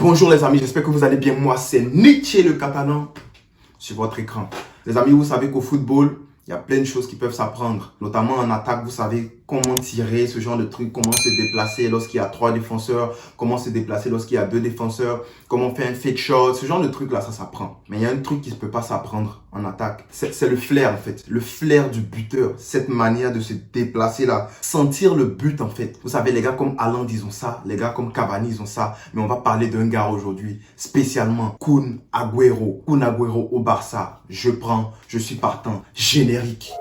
Bonjour les amis, j'espère que vous allez bien. Moi, c'est Nietzsche le Catalan sur votre écran. Les amis, vous savez qu'au football, il y a plein de choses qui peuvent s'apprendre. Notamment en attaque, vous savez comment tirer, ce genre de trucs, comment se déplacer lorsqu'il y a 3 défenseurs, comment se déplacer lorsqu'il y a 2 défenseurs, comment faire un fake shot, ce genre de trucs là, ça s'apprend. Mais il y a un truc qui ne peut pas s'apprendre en attaque. C'est le flair en fait, le flair du buteur, cette manière de se déplacer là, sentir le but en fait. Vous savez, les gars comme Haaland, ils ont ça, les gars comme Cavani, ils ont ça. Mais on va parler d'un gars aujourd'hui, spécialement Kun Agüero. Kun Agüero au Barça, je prends, je suis partant, générique.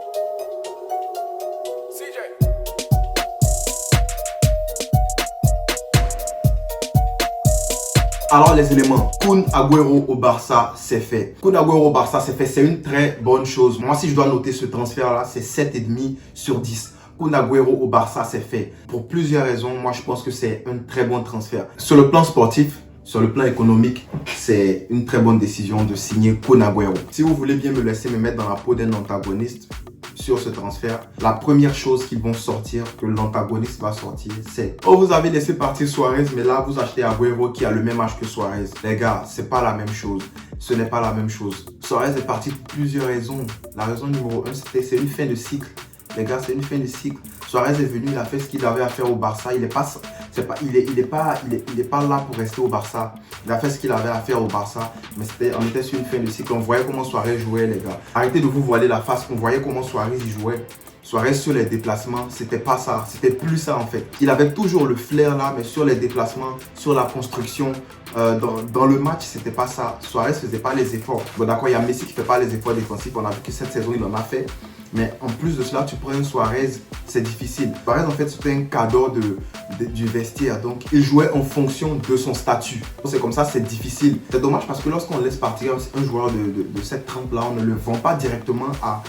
Alors les éléments, Kun Agüero au Barça, c'est fait. Kun Agüero au Barça, c'est fait. C'est une très bonne chose. Moi, si je dois noter ce transfert-là, c'est 7,5 sur 10. Kun Agüero au Barça, c'est fait. Pour plusieurs raisons, moi, je pense que c'est un très bon transfert. Sur le plan sportif, sur le plan économique, c'est une très bonne décision de signer Kun Agüero. Si vous voulez bien me laisser me mettre dans la peau d'un antagoniste sur ce transfert, la première chose qu'ils vont sortir, que l'antagoniste va sortir, c'est « Oh, vous avez laissé partir Suarez, mais là, vous achetez Agüero qui a le même âge que Suarez. » Les gars, c'est pas la même chose. Ce n'est pas la même chose. Suarez est parti pour plusieurs raisons. La raison numéro 1, c'est une fin de cycle. Les gars, c'est une fin de cycle. Suarez est venu, il a fait ce qu'il avait à faire au Barça. Il est pas là pour rester au Barça. Il a fait ce qu'il avait à faire au Barça. Mais on était sur une fin de cycle. On voyait comment Suarez jouait, les gars. Arrêtez de vous voiler la face. On voyait comment Suarez y jouait. Suarez sur les déplacements, c'était pas ça. C'était plus ça en fait. Il avait toujours le flair là, mais sur les déplacements, sur la construction, dans le match, c'était pas ça. Suarez faisait pas les efforts. Bon d'accord, il y a Messi qui fait pas les efforts défensifs. On a vu que cette saison, il en a fait. Mais en plus de cela, tu prends un Suarez, c'est difficile. Suarez, en fait, c'était un cadeau du vestiaire. Donc, il jouait en fonction de son statut. C'est comme ça, c'est difficile. C'est dommage parce que lorsqu'on laisse partir un joueur de cette trempe-là, on ne le vend pas directement à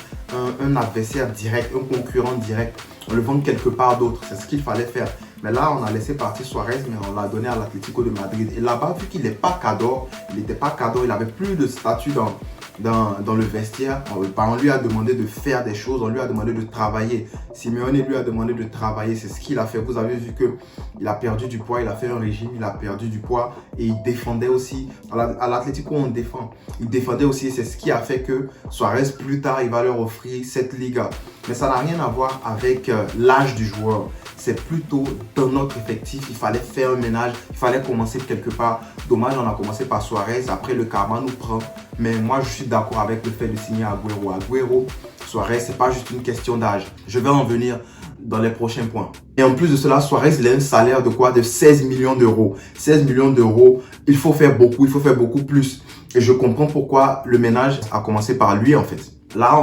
un adversaire direct, un concurrent direct. On le vend quelque part d'autre. C'est ce qu'il fallait faire. Mais là, on a laissé partir Suarez, mais on l'a donné à l'Atlético de Madrid. Et là-bas, vu qu'il n'est pas cadeau, il n'était pas cadeau, il n'avait plus de statut dans le vestiaire. On lui a demandé de faire des choses, on lui a demandé de travailler. Simeone lui a demandé de travailler, c'est ce qu'il a fait. Vous avez vu qu'il a perdu du poids, il a fait un régime, il a perdu du poids et il défendait aussi. À l'Atlético, on défend. Il défendait aussi, c'est ce qui a fait que Suarez, plus tard, il va leur offrir cette Liga. Mais ça n'a rien à voir avec l'âge du joueur. C'est plutôt dans notre effectif, il fallait faire un ménage, il fallait commencer quelque part. Dommage, on a commencé par Suarez, après le karma nous prend. Mais moi, je suis d'accord avec le fait de signer Agüero. Agüero, Suarez, c'est pas juste une question d'âge. Je vais en venir dans les prochains points. Et en plus de cela, Suarez, il a un salaire de quoi? De 16 millions d'euros. 16 millions d'euros, il faut faire beaucoup plus. Et je comprends pourquoi le ménage a commencé par lui en fait. Là,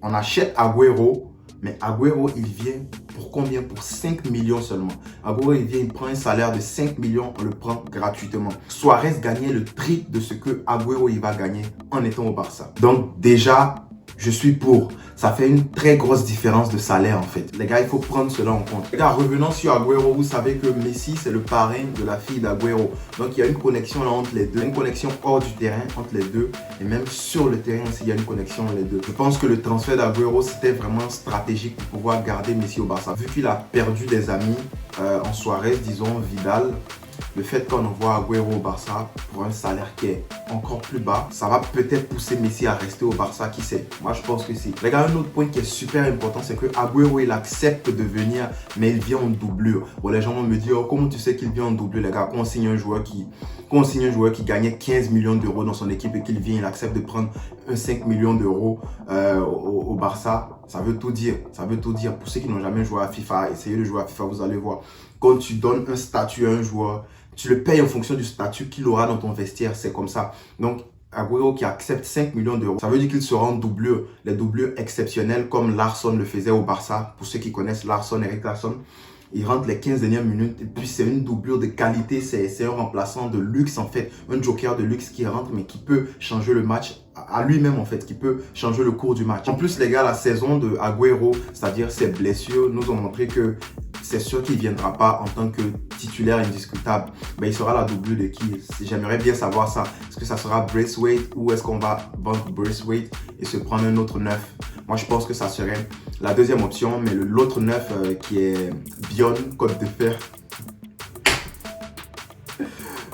on achète Agüero, mais Agüero, il vient pour combien? Pour 5 millions seulement. Agüero, il vient, il prend un salaire de 5 millions, on le prend gratuitement. Suarez gagnait le triple de ce que Agüero, il va gagner en étant au Barça. Donc déjà, je suis pour. Ça fait une très grosse différence de salaire en fait. Les gars, il faut prendre cela en compte. Les gars, revenons sur Agüero, vous savez que Messi, c'est le parrain de la fille d'Agüero. Donc il y a une connexion là entre les deux. Une connexion hors du terrain entre les deux. Et même sur le terrain aussi, il y a une connexion entre les deux. Je pense que le transfert d'Agüero, c'était vraiment stratégique pour pouvoir garder Messi au Barça. Vu qu'il a perdu des amis en Suarez, disons Vidal, le fait qu'on envoie Agüero au Barça pour un salaire qui est encore plus bas, ça va peut-être pousser Messi à rester au Barça, qui sait? Moi, je pense que si. Les gars, un autre point qui est super important, c'est que Agüero, il accepte de venir, mais il vient en doublure. Bon, les gens vont me dire, oh, comment tu sais qu'il vient en doublure, les gars? Quand on signe un joueur qui gagnait 15 millions d'euros dans son équipe et qu'il vient, il accepte de prendre un 5 millions d'euros au Barça, ça veut tout dire. Ça veut tout dire. Pour ceux qui n'ont jamais joué à FIFA, essayez de jouer à FIFA, vous allez voir. Quand tu donnes un statut à un joueur, tu le payes en fonction du statut qu'il aura dans ton vestiaire. C'est comme ça. Donc, Agüero qui accepte 5 millions d'euros, ça veut dire qu'il sera en doublure. Les doublures exceptionnelles comme Larsson le faisait au Barça. Pour ceux qui connaissent Larsson, Eric Larsson, il rentre les 15 dernières minutes et puis c'est une doublure de qualité. C'est un remplaçant de luxe en fait. Un joker de luxe qui rentre mais qui peut changer le match à lui-même en fait, qui peut changer le cours du match. En plus les gars, la saison de Agüero, c'est-à-dire ses blessures, nous ont montré que c'est sûr qu'il ne viendra pas en tant que titulaire indiscutable. Mais il sera la doublure de qui? J'aimerais bien savoir ça. Est-ce que ça sera Braithwaite ou est-ce qu'on va vendre Braithwaite et se prendre un autre neuf? Moi, je pense que ça serait la deuxième option. Mais l'autre neuf qui est Bion, Côte de Fer.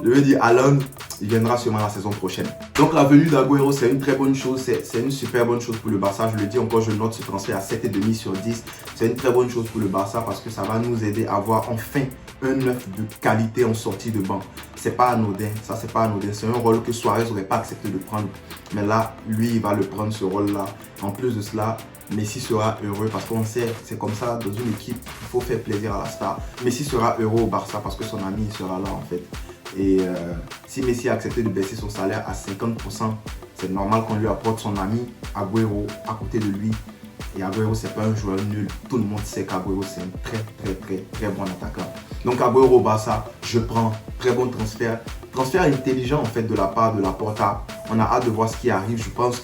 Je veux dire, Haaland, il viendra sûrement la saison prochaine. Donc la venue d'Agüero, c'est une très bonne chose, c'est une super bonne chose pour le Barça. Je le dis encore, je note ce transfert à 7,5 sur 10. C'est une très bonne chose pour le Barça parce que ça va nous aider à avoir enfin un neuf de qualité en sortie de banc. C'est pas anodin, ça c'est pas anodin. C'est un rôle que Suarez n'aurait pas accepté de prendre. Mais là, lui, il va le prendre ce rôle-là. En plus de cela, Messi sera heureux parce qu'on sait, c'est comme ça dans une équipe, il faut faire plaisir à la star. Messi sera heureux au Barça parce que son ami sera là en fait. Et si Messi a accepté de baisser son salaire à 50%, c'est normal qu'on lui apporte son ami Agüero à côté de lui. Et Agüero, c'est pas un joueur nul. Tout le monde sait qu'Agüero, c'est un très bon attaquant. Donc Agüero au Barça, je prends. Très bon transfert. Transfert intelligent en fait de la part de Laporta. On a hâte de voir ce qui arrive. Je pense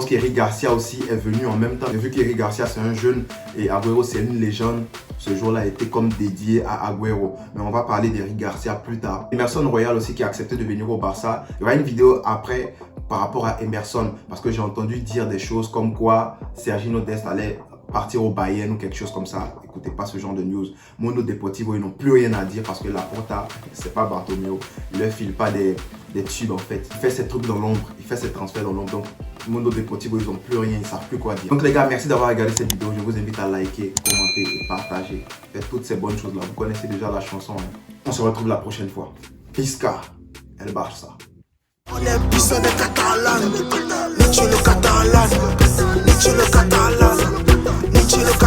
qu'Eric Garcia aussi est venu en même temps. Et vu qu'Eric Garcia c'est un jeune et Agüero c'est une légende, ce jour-là a été comme dédié à Agüero. Mais on va parler d'Eric Garcia plus tard. Emerson Royal aussi qui a accepté de venir au Barça. Il y aura une vidéo après par rapport à Emerson parce que j'ai entendu dire des choses comme quoi Sergino Dest allait partir au Bayern ou quelque chose comme ça. Écoutez pas ce genre de news. Mundo Deportivo, ils n'ont plus rien à dire parce que Laporta, c'est pas Bartomeu. Il ne file pas des tubes en fait. Il fait ses trucs dans l'ombre. Il fait ses transferts dans l'ombre. Donc Mundo Deportivo, ils n'ont plus rien. Ils ne savent plus quoi dire. Donc les gars, merci d'avoir regardé cette vidéo. Je vous invite à liker, commenter et partager. Faites toutes ces bonnes choses là. Vous connaissez déjà la chanson. Hein. On se retrouve la prochaine fois. Fisca, El Barça. On est puissant des Catalans, ni tu le catalan, ni tu le catalan, ni tu le